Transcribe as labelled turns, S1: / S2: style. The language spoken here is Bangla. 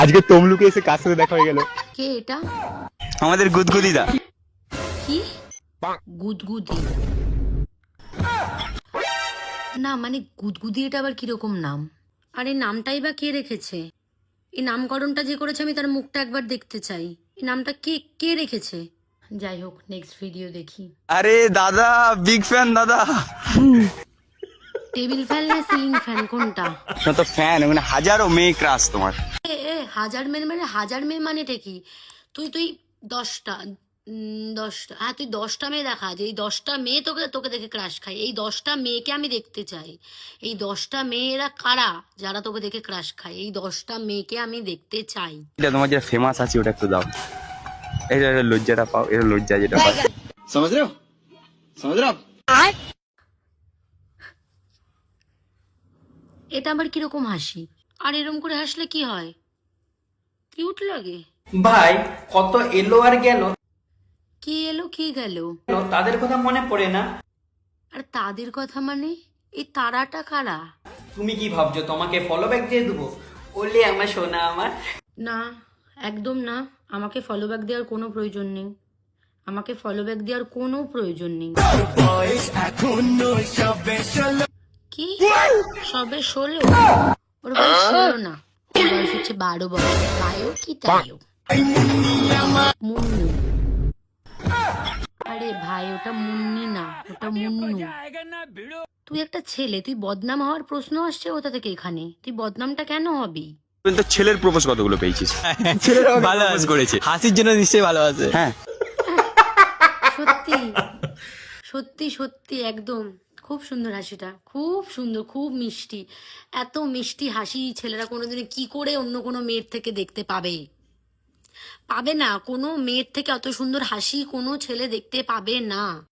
S1: আজকে তমলুকে এসে কার সাথে দেখা হয়ে গেল?
S2: কে এটা?
S3: আমাদের গুদগুদিদা।
S2: কি গুদগুদি? না মানে গুদগুদি এটা আবার কিরকম নাম? আর এই নামটাই বা কে রেখেছে? এই নামকরণটা যে করেছে আমি তার মুখটা একবার দেখতে চাই। এই নামটা কে কে রেখেছে? যাই হোক, নেক্সট ভিডিও দেখি।
S3: আরে দাদা, বিগ ফ্যান দাদা।
S2: টেবিল ফ্যান না সিলিং ফ্যান কোনটা?
S3: না তো ফ্যান, মানে হাজারো মেয়ে ক্রাশ তোমার।
S2: এ হাজার মেয়ে মানে হাজার মেয়ে মানেটা কি? তুই তুই 10টা 10টা, হ্যাঁ তুই 10টা মেয়ে দেখা, যে এই 10টা মেয়ে তোকে তোকে দেখে ক্রাশ খায়। এই 10টা মেয়েকে আমি দেখতে চাই। এই 10টা মেয়েরা কারা যারা তোকে দেখে ক্রাশ খায়? এই 10টা মেয়েকে আমি দেখতে চাই।
S3: এটা তোমার যেটা ফেমাস আছে ওটা একটু দাও। এটা লজ্জাটা পাও, এটা লজ্জা যেটা পাও।
S1: समझ रहे हो? समझ रहे हो?
S2: এটা আবার কিরকম হাসি? আর এরম করে হাসলে কি হয়? কিউট লাগে।
S4: ভাই কত এলো আর গেল,
S2: কি এলো কি গেল?
S4: তাদের কথা মনে পড়ে না?
S2: আর তাদের কথা মানে এই তারাটা কারা?
S4: তুমি কি ভাবছো তোমাকে ফলো ব্যাক দিয়ে দেবো? বললে আমার সোনা আমার।
S2: না, একদম না। আমাকে ফলো ব্যাক দেওয়ার কোনো প্রয়োজন নেই। আমাকে ফলো ব্যাক দেওয়ার কোনো প্রয়োজন নেই। কি সবে 16? ওর বয়স 16 না, ওর বয়স হচ্ছে 12 বছর। তাইও কি তাইও মুন্নু। আরে ভাই ওটা মুন্নি না, ওটা মুন্নু। তুই একটা ছেলে, তুই বদনাম হওয়ার প্রশ্ন আসছে কোথা থেকে এখানে? তুই বদনামটা কেন হবি?
S3: কিন্তু ছেলের প্রপোজ কতগুলো পেয়েছিস?
S1: ভালো
S3: করেছে
S1: হাসির জন্য নিশ্চয়ই ভালো আছে।
S3: হ্যাঁ।
S2: সত্যি সত্যি সত্যি একদম খুব সুন্দর হাসিটা, খুব সুন্দর, খুব মিষ্টি। এত মিষ্টি হাসি ছেলেরা কোনোদিনও কি করে অন্য কোনো মেয়ের থেকে দেখতে পাবে? পাবে না। কোনো মেয়ের থেকে অত সুন্দর হাসি কোনো ছেলে দেখতে পাবে না।